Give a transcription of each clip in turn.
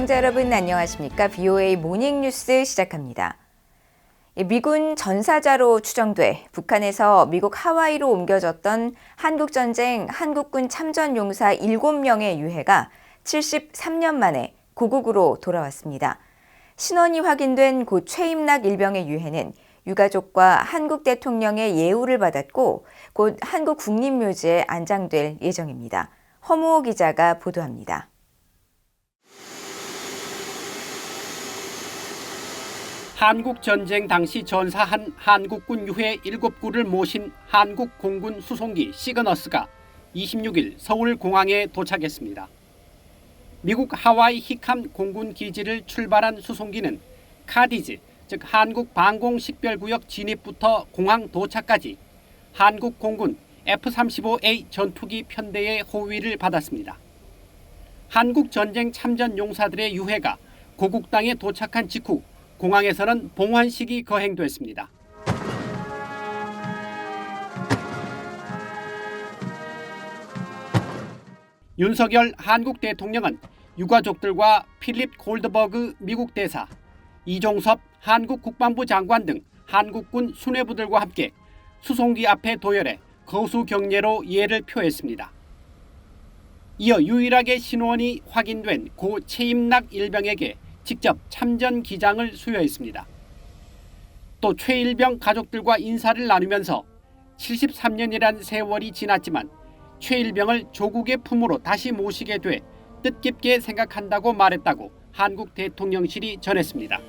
시청자 여러분 안녕하십니까? VOA 모닝뉴스 시작합니다. 미군 전사자로 추정돼 북한에서 미국 하와이로 옮겨졌던 한국전쟁 한국군 참전용사 7명의 유해가 73년 만에 고국으로 돌아왔습니다. 신원이 확인된 고 최임락 일병의 유해는 유가족과 한국 대통령의 예우를 받았고 곧 한국 국립묘지에 안장될 예정입니다. 허무호 기자가 보도합니다. 한국전쟁 당시 전사한 한국군 유해 7구를 모신 한국 공군 수송기 시그너스가 26일 서울공항에 도착했습니다. 미국 하와이 히캄 공군 기지를 출발한 수송기는 카디즈, 즉 한국 방공식별구역 진입부터 공항 도착까지 한국 공군 F-35A 전투기 편대의 호위를 받았습니다. 한국전쟁 참전용사들의 유해가 고국 땅에 도착한 직후 공항에서는 봉환식이 거행됐습니다. 윤석열 한국 대통령은 유가족들과 필립 골드버그 미국 대사, 이종섭 한국 국방부 장관 등 한국군 수뇌부들과 함께 수송기 앞에 도열해 거수 경례로 예를 표했습니다. 이어 유일하게 신원이 확인된 고 최임락 일병에게 직접 참전 기장을 수여했습니다. 또 최 일병 가족들과 인사를 나누면서 73년이란 세월이 지났지만 최 일병을 조국의 품으로 다시 모시게 돼 뜻깊게 생각한다고 말했다고 한국 대통령실이 전했습니다.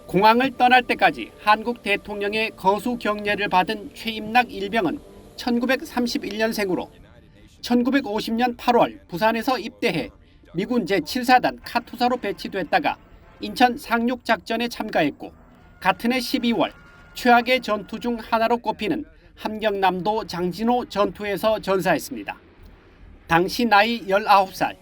공항을 떠날 때까지 한국 대통령의 거수 경례를 받은 최임락 일병은 1931년생으로 1950년 8월 부산에서 입대해 미군 제7사단 카투사로 배치됐다가 인천 상륙작전에 참가했고 같은 해 12월 최악의 전투 중 하나로 꼽히는 함경남도 장진호 전투에서 전사했습니다. 당시 나이 19살.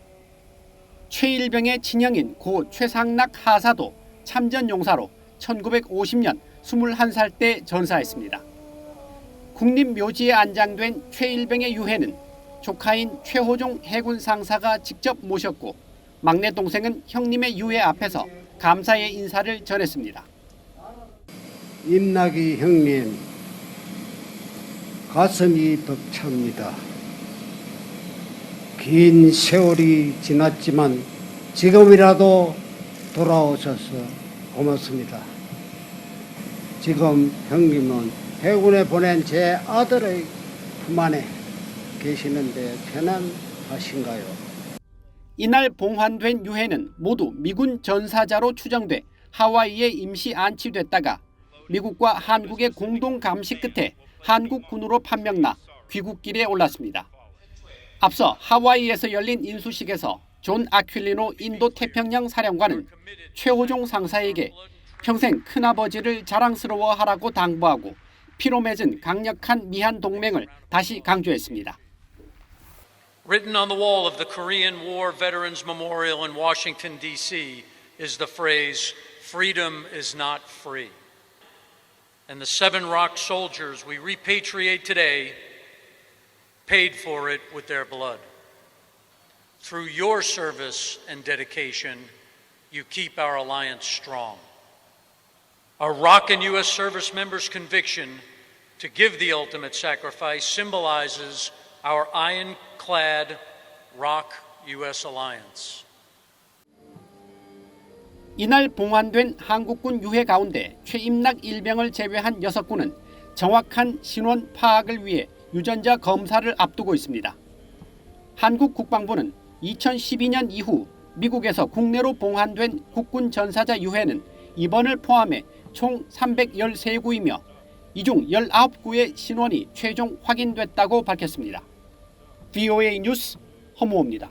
최 일병의 친형인 고 최상락 하사도 참전용사로 1950년 21살 때 전사했습니다. 국립묘지에 안장된 최 일병의 유해는 조카인 최호종 해군 상사가 직접 모셨고 막내 동생은 형님의 유해 앞에서 감사의 인사를 전했습니다. 임락이 형님, 가슴이 벅찹니다. 긴 세월이 지났지만 지금이라도 돌아오셔서 고맙습니다. 지금 형님은 해군에 보낸 제 아들의 품 안에 계시는데 편안하신가요? 이날 봉환된 유해는 모두 미군 전사자로 추정돼 하와이에 임시 안치됐다가 미국과 한국의 공동 감시 끝에 한국군으로 판명나 귀국길에 올랐습니다. 앞서 하와이에서 열린 인수식에서 존 아퀼리노 인도 태평양 사령관은 최호종 상사에게 평생 큰아버지를 자랑스러워하라고 당부하고 피로 맺은 강력한 미한 동맹을 다시 강조했습니다. Written on the wall of the Korean War Veterans Memorial in Washington, D.C. is the phrase, "Freedom is not free." And the 7 ROK soldiers we repatriate today paid for it with their blood. Through your service and dedication, you keep our alliance strong. Our ROK and U.S. service members' conviction to give the ultimate sacrifice symbolizes our ironclad ROK-U.S. alliance. 이날 봉환된 한국군 유해 가운데 최임락 일병을 제외한 6군은 정확한 신원 파악을 위해 유전자 검사를 앞두고 있습니다. 한국 국방부는 2012년 이후 미국에서 국내로 봉환된 국군 전사자 유해는 이번을 포함해 총 313구이며 이 중 19구의 신원이 최종 확인됐다고 밝혔습니다. VOA 뉴스 허무호입니다.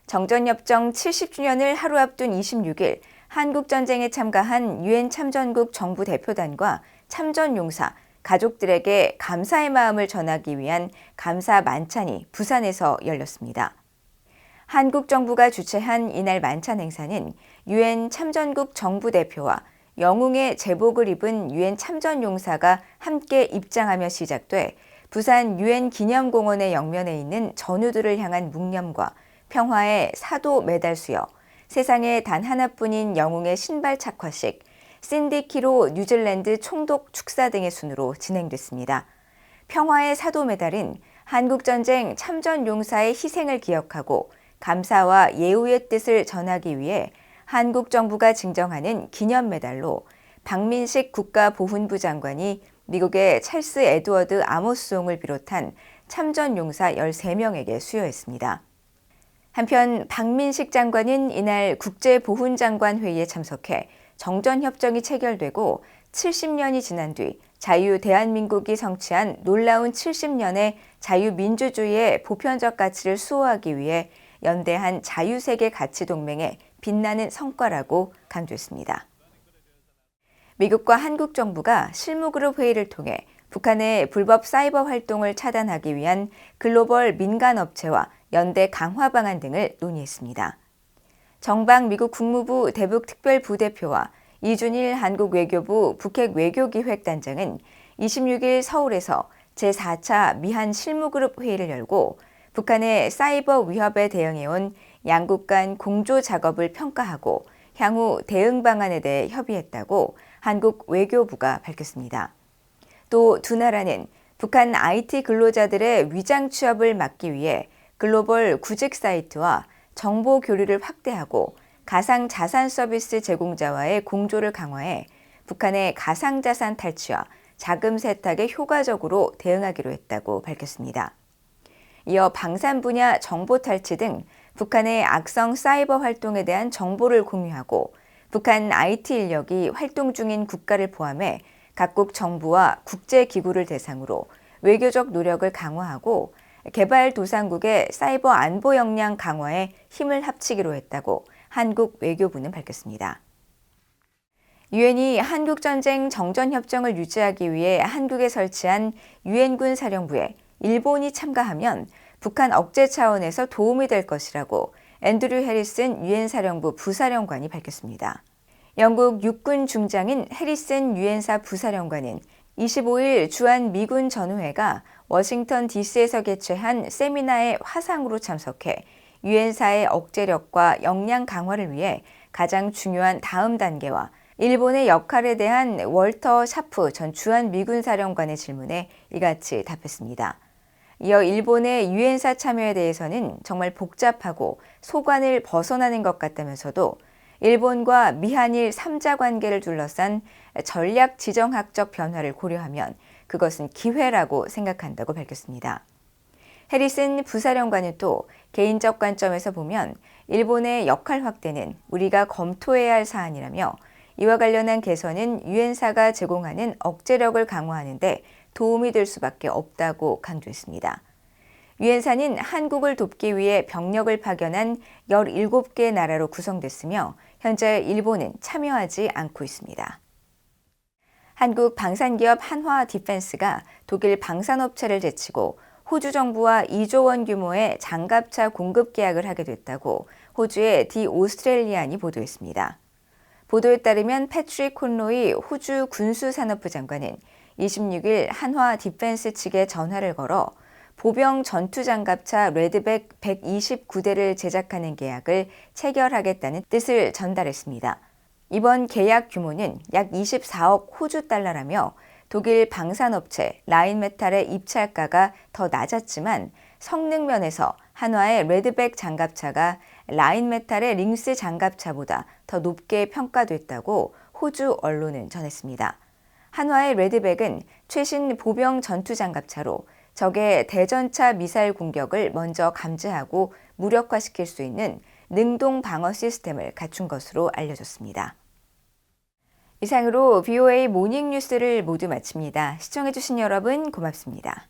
정전협정 70주년을 하루 앞둔 26일 한국전쟁에 참가한 유엔 참전국 정부 대표단과 참전용사, 가족들에게 감사의 마음을 전하기 위한 감사 만찬이 부산에서 열렸습니다. 한국 정부가 주최한 이날 만찬 행사는 유엔 참전국 정부 대표와 영웅의 제복을 입은 유엔 참전용사가 함께 입장하며 시작돼 부산 유엔 기념공원의 영면에 있는 전우들을 향한 묵념과 평화의 사도 메달수여, 세상에 단 하나뿐인 영웅의 신발 착화식, 신디키로 뉴질랜드 총독 축사 등의 순으로 진행됐습니다. 평화의 사도 메달은 한국전쟁 참전용사의 희생을 기억하고 감사와 예우의 뜻을 전하기 위해 한국 정부가 증정하는 기념 메달로 박민식 국가보훈부 장관이 미국의 찰스 에드워드 아모스송을 비롯한 참전용사 13명에게 수여했습니다. 한편 박민식 장관은 이날 국제보훈장관 회의에 참석해 정전협정이 체결되고 70년이 지난 뒤 자유대한민국이 성취한 놀라운 70년의 자유민주주의의 보편적 가치를 수호하기 위해 연대한 자유세계 가치동맹의 빛나는 성과라고 강조했습니다. 미국과 한국 정부가 실무그룹 회의를 통해 북한의 불법 사이버 활동을 차단하기 위한 글로벌 민간업체와 연대 강화 방안 등을 논의했습니다. 정방 미국 국무부 대북특별부대표와 이준일 한국 외교부 북핵 외교기획단장은 26일 서울에서 제4차 미한 실무그룹 회의를 열고 북한의 사이버 위협에 대응해온 양국 간 공조 작업을 평가하고 향후 대응 방안에 대해 협의했다고 한국 외교부가 밝혔습니다. 또 두 나라는 북한 IT 근로자들의 위장 취업을 막기 위해 글로벌 구직 사이트와 정보 교류를 확대하고 가상자산 서비스 제공자와의 공조를 강화해 북한의 가상자산 탈취와 자금 세탁에 효과적으로 대응하기로 했다고 밝혔습니다. 이어 방산 분야 정보 탈취 등 북한의 악성 사이버 활동에 대한 정보를 공유하고 북한 IT 인력이 활동 중인 국가를 포함해 각국 정부와 국제기구를 대상으로 외교적 노력을 강화하고 개발도상국의 사이버 안보 역량 강화에 힘을 합치기로 했다고 한국 외교부는 밝혔습니다. 유엔이 한국전쟁 정전협정을 유지하기 위해 한국에 설치한 유엔군 사령부에 일본이 참가하면 북한 억제 차원에서 도움이 될 것이라고 앤드류 해리슨 유엔 사령부 부사령관이 밝혔습니다. 영국 육군 중장인 해리슨 유엔사 부사령관은 25일 주한 미군 전후회가 워싱턴 DC에서 개최한 세미나에 화상으로 참석해 유엔사의 억제력과 역량 강화를 위해 가장 중요한 다음 단계와 일본의 역할에 대한 월터 샤프 전 주한 미군 사령관의 질문에 이같이 답했습니다. 이어 일본의 유엔사 참여에 대해서는 정말 복잡하고 소관을 벗어나는 것 같다면서도 일본과 미한일 3자 관계를 둘러싼 전략 지정학적 변화를 고려하면 그것은 기회라고 생각한다고 밝혔습니다. 해리슨 부사령관은 또 개인적 관점에서 보면 일본의 역할 확대는 우리가 검토해야 할 사안이라며 이와 관련한 개선은 유엔사가 제공하는 억제력을 강화하는 데 도움이 될 수밖에 없다고 강조했습니다. 유엔사는 한국을 돕기 위해 병력을 파견한 17개 나라로 구성됐으며 현재 일본은 참여하지 않고 있습니다. 한국 방산기업 한화디펜스가 독일 방산업체를 제치고 호주 정부와 2조 원 규모의 장갑차 공급 계약을 하게 됐다고 호주의 디 오스트레일리안이 보도했습니다. 보도에 따르면 패트릭 콘로이 호주 군수산업부 장관은 26일 한화디펜스 측에 전화를 걸어 보병 전투장갑차 레드백 129대를 제작하는 계약을 체결하겠다는 뜻을 전달했습니다. 이번 계약 규모는 약 24억 호주 달러라며 독일 방산업체 라인메탈의 입찰가가 더 낮았지만 성능 면에서 한화의 레드백 장갑차가 라인메탈의 링스 장갑차보다 더 높게 평가됐다고 호주 언론은 전했습니다. 한화의 레드백은 최신 보병 전투장갑차로 적의 대전차 미사일 공격을 먼저 감지하고 무력화시킬 수 있는 능동 방어 시스템을 갖춘 것으로 알려졌습니다. 이상으로 VOA 모닝뉴스를 모두 마칩니다. 시청해주신 여러분 고맙습니다.